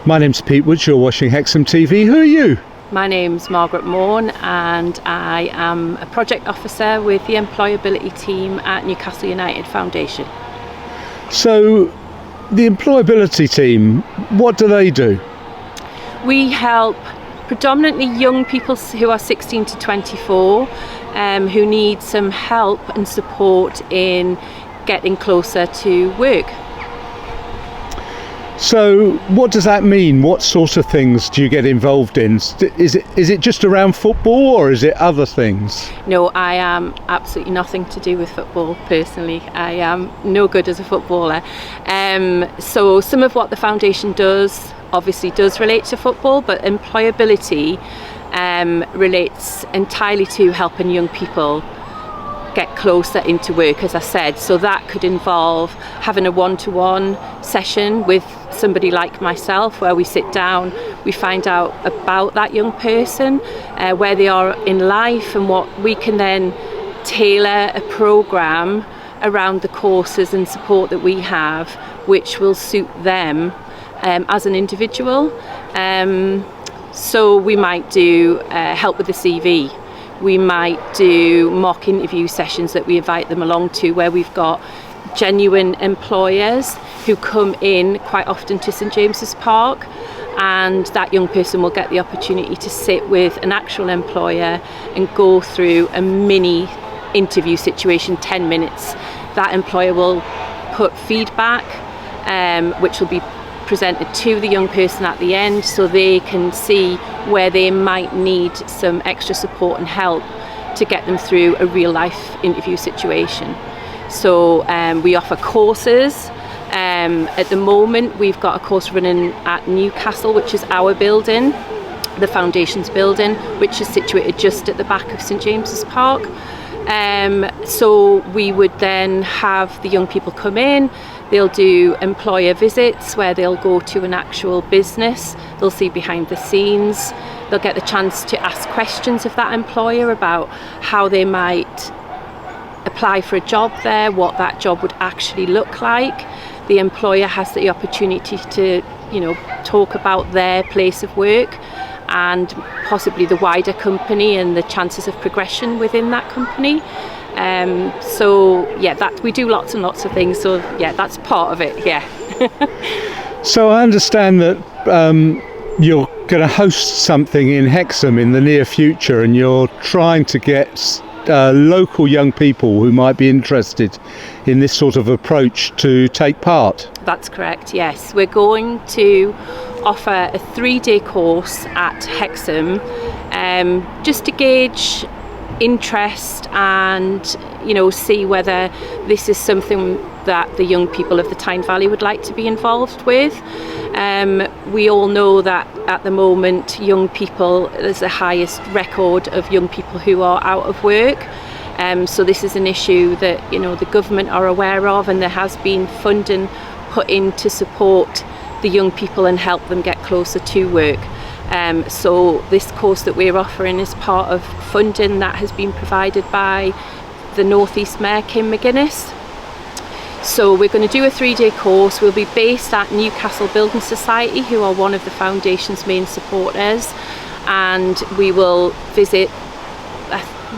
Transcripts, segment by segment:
My name's Pete Woods, you're watching Hexham TV. Who are you? My name's Margaret Maughan and I am a project officer with the Employability team at Newcastle United Foundation. So, the Employability team, what do they do? We help predominantly young people who are 16 to 24 who need some help and support in getting closer to work. So, what does that mean? What sort of things do you get involved in? Is it just around football or is it other things? No, I am absolutely nothing to do with football personally. I am no good as a footballer. So some of what the foundation does obviously does relate to football, but employability relates entirely to helping young people get closer into work, as I said. So that could involve having a one-to-one session with somebody like myself where we sit down, we find out about that young person, where they are in life, and what we can then tailor a programme around the courses and support that we have, which will suit them as an individual. So we might do help with the CV. We might do mock interview sessions that we invite them along to, where we've got genuine employers who come in quite often to St James's Park, and that young person will get the opportunity to sit with an actual employer and go through a mini interview situation, 10 minutes. That employer will put feedback which will be presented to the young person at the end, so they can see where they might need some extra support and help to get them through a real life interview situation. So we offer courses. At the moment we've got a course running at Newcastle, which is our building, the foundation's building, which is situated just at the back of St James's Park. So we would then have the young people come in. They'll do employer visits where they'll go to an actual business, they'll see behind the scenes, they'll get the chance to ask questions of that employer about how they might apply for a job there, what that job would actually look like. The employer has the opportunity to, talk about their place of work and possibly the wider company and the chances of progression within that company. That we do lots and lots of things. So that's part of it. Yeah. So I understand that you're going to host something in Hexham in the near future, and you're trying to get local young people who might be interested in this sort of approach to take part. That's correct, yes. We're going to offer a 3-day course at Hexham just to gauge interest and see whether this is something that the young people of the Tyne Valley would like to be involved with. We all know that at the moment young people, there's the highest record of young people who are out of work. So this is an issue that the government are aware of, and there has been funding put in to support the young people and help them get closer to work. So this course that we're offering is part of funding that has been provided by the North East Mayor, McGuinness. So we're going to do a 3-day course. We'll be based at Newcastle Building Society, who are one of the foundation's main supporters, and we will visit.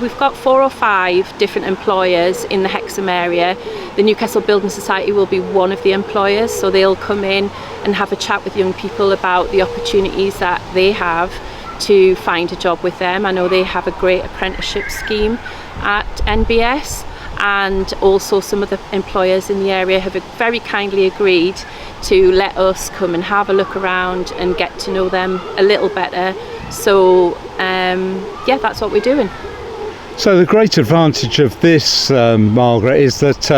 We've got 4 or 5 different employers in the Hexham area. The Newcastle Building Society will be one of the employers, so they'll come in and have a chat with young people about the opportunities that they have to find a job with them. I know they have a great apprenticeship scheme at NBS, and also some of the employers in the area have very kindly agreed to let us come and have a look around and get to know them a little better. So that's what we're doing. So the great advantage of this, Margaret, is that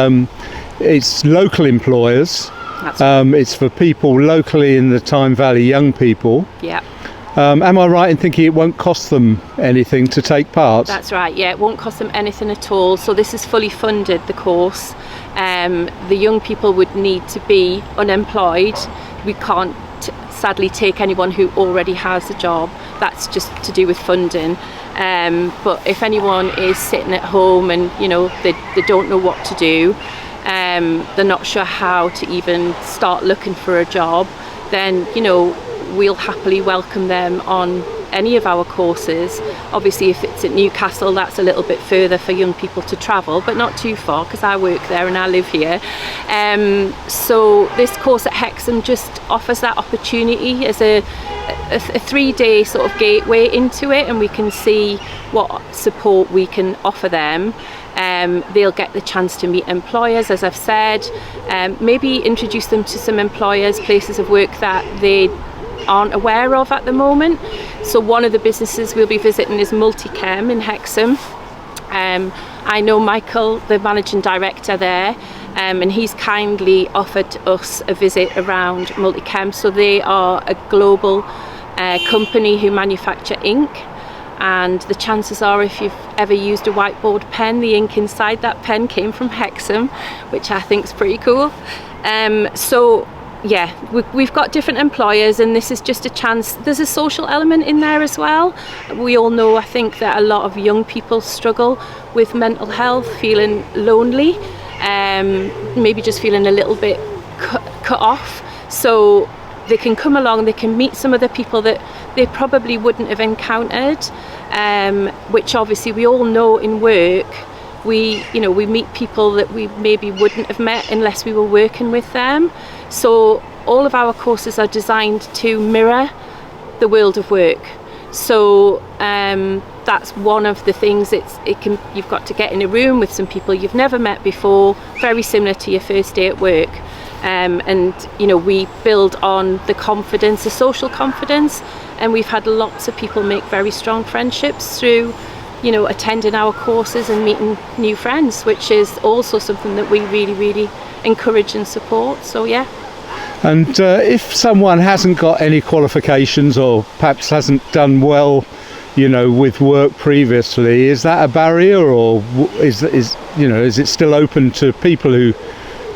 it's local employers. That's right. It's for people locally in the Tyne Valley, young people. Yeah. Am I right in thinking it won't cost them anything to take part? That's right, yeah, it won't cost them anything at all. So this is fully funded, the course. The young people would need to be unemployed. We can't sadly take anyone who already has a job. That's just to do with funding. But if anyone is sitting at home and they don't know what to do, they're not sure how to even start looking for a job, then we'll happily welcome them on any of our courses. Obviously, if it's at Newcastle, that's a little bit further for young people to travel, but not too far, because I work there and I live here. So this course at Hexham just offers that opportunity as a 3-day sort of gateway into it, and we can see what support we can offer them. They'll get the chance to meet employers, as I've said, maybe introduce them to some employers, places of work that they aren't aware of at the moment. So one of the businesses we'll be visiting is Multichem in Hexham. I know Michael, the managing director there, and he's kindly offered us a visit around Multichem. So they are a global company who manufacture ink, and the chances are, if you've ever used a whiteboard pen, the ink inside that pen came from Hexham, which I think is pretty cool. So yeah, we've got different employers, and this is just a chance. There's a social element in there as well. We all know, I think, that a lot of young people struggle with mental health, feeling lonely, maybe just feeling a little bit cut off. So they can come along, they can meet some of the people that they probably wouldn't have encountered, which obviously we all know in work. We meet people that we maybe wouldn't have met unless we were working with them. So all of our courses are designed to mirror the world of work. So that's one of the things. You've got to get in a room with some people you've never met before, very similar to your first day at work. And we build on the confidence, the social confidence, and we've had lots of people make very strong friendships through attending our courses and meeting new friends, which is also something that we really, really encourage and support. So yeah. And if someone hasn't got any qualifications, or perhaps hasn't done well, with work previously, is that a barrier, or is it still open to people who,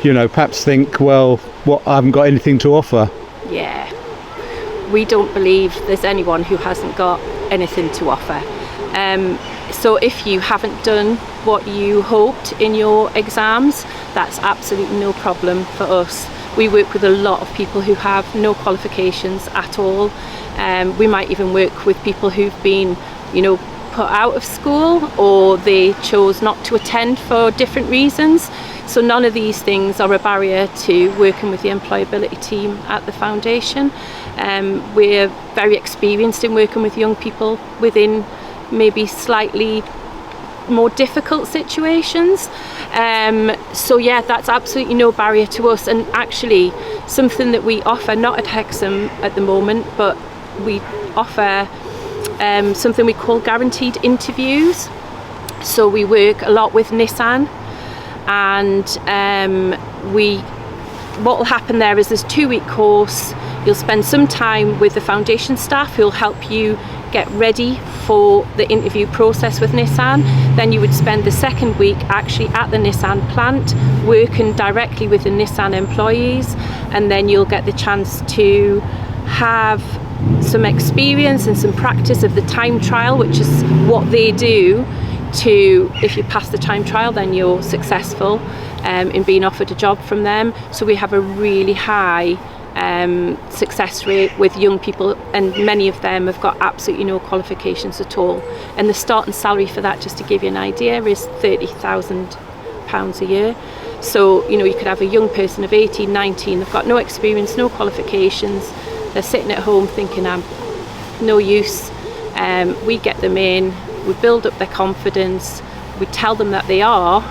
perhaps think, well, I haven't got anything to offer? Yeah, we don't believe there's anyone who hasn't got anything to offer. So if you haven't done what you hoped in your exams, that's absolutely no problem for us. We work with a lot of people who have no qualifications at all. We might even work with people who've been, put out of school, or they chose not to attend for different reasons. So none of these things are a barrier to working with the employability team at the foundation. We're very experienced in working with young people within maybe slightly more difficult situations. So yeah, that's absolutely no barrier to us, and actually something that we offer, not at Hexham at the moment, but we offer something we call guaranteed interviews. So we work a lot with Nissan, and what will happen there is this 2-week course. You'll spend some time with the foundation staff who'll help you get ready for the interview process with Nissan. Then you would spend the second week actually at the Nissan plant working directly with the Nissan employees, and then you'll get the chance to have some experience and some practice of the time trial, which is what they do if you pass the time trial, then you're successful in being offered a job from them. So we have a really high success rate with young people, and many of them have got absolutely no qualifications at all. And the starting salary for that, just to give you an idea, is £30,000 a year. So you could have a young person of 18, 19, they've got no experience, no qualifications, they're sitting at home thinking, I'm no use. We get them in, we build up their confidence, we tell them that they are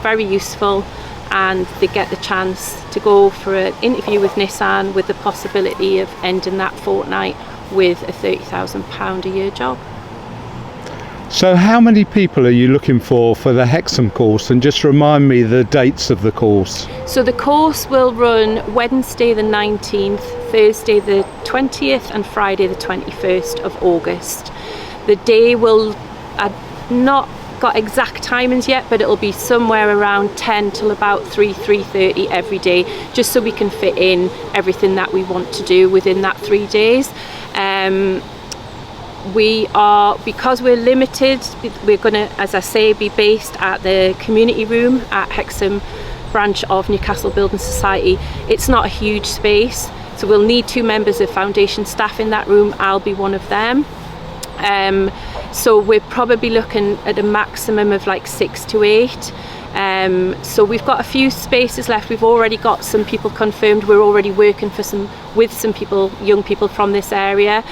very useful, and they get the chance to go for an interview with Nissan with the possibility of ending that fortnight with a £30,000 a year job. So how many people are you looking for the Hexham course, and just remind me the dates of the course? So the course will run Wednesday the 19th, Thursday the 20th and Friday the 21st of August. The day I've not got exact timings yet, but it'll be somewhere around 10 till about 3:30 every day, just so we can fit in everything that we want to do within that 3 days. Because we're limited, we're going to, as I say, be based at the community room at Hexham branch of Newcastle Building Society. It's not a huge space, So we'll need 2 members of foundation staff in that room. I'll be one of them. So we're probably looking at a maximum of like 6 to 8. So we've got a few spaces left. We've already got some people confirmed. We're already working with some people, young people from this area.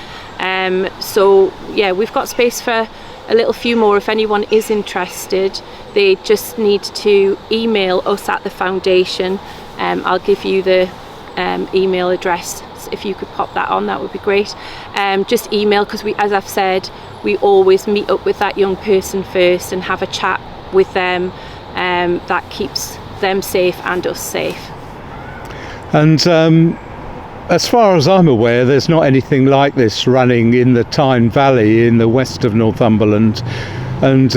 So yeah, we've got space for a little few more. If anyone is interested, they just need to email us at the foundation. I'll give you the email address. If you could pop that on, that would be great. Just email, because as I've said, we always meet up with that young person first and have a chat with them. That keeps them safe and us safe. And as far as I'm aware, there's not anything like this running in the Tyne Valley in the west of Northumberland. And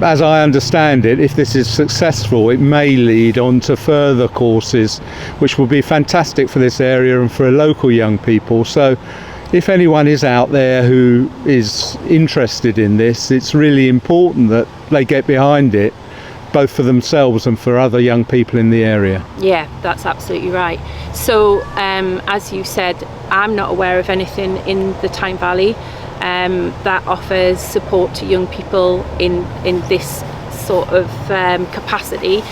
as I understand it, if this is successful, it may lead on to further courses, which will be fantastic for this area and for local young people. So if anyone is out there who is interested in this, it's really important that they get behind it, both for themselves and for other young people in the area. Yeah, that's absolutely right. So as you said, I'm not aware of anything in the Tyne Valley that offers support to young people in this sort of capacity.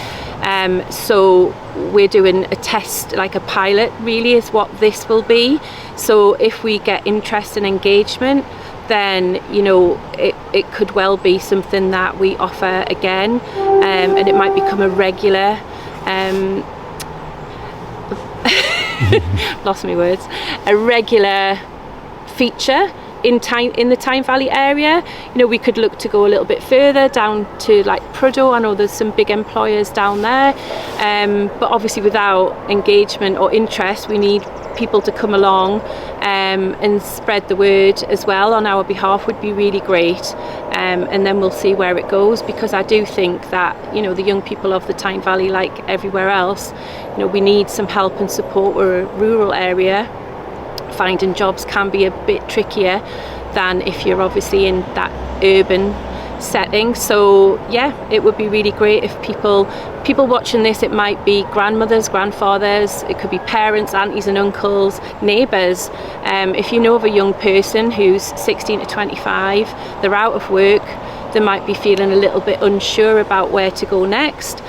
So we're doing a test, like a pilot really is what this will be. So if we get interest and engagement, then it could well be something that we offer again, and it might become a regular lost my words, a regular feature in the Tyne Valley area. We could look to go a little bit further down to like Prudhoe. I know there's some big employers down there, but obviously without engagement or interest, we need people to come along and spread the word as well on our behalf would be really great, and then we'll see where it goes, because I do think that the young people of the Tyne Valley, like everywhere else, we need some help and support. We're a rural area. Finding jobs can be a bit trickier than if you're obviously in that urban setting. So yeah, it would be really great if people watching this, it might be grandmothers, grandfathers, it could be parents, aunties and uncles, neighbours. If you know of a young person who's 16 to 25, they're out of work, they might be feeling a little bit unsure about where to go next,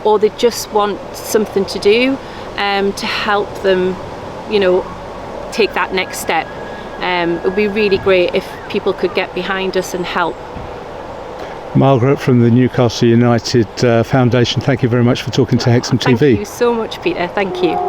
or they just want something to do to help them take that next step. It would be really great if people could get behind us and help. Margaret from the Newcastle United Foundation, thank you very much for talking to Hexham TV. Thank you so much, Peter. Thank you.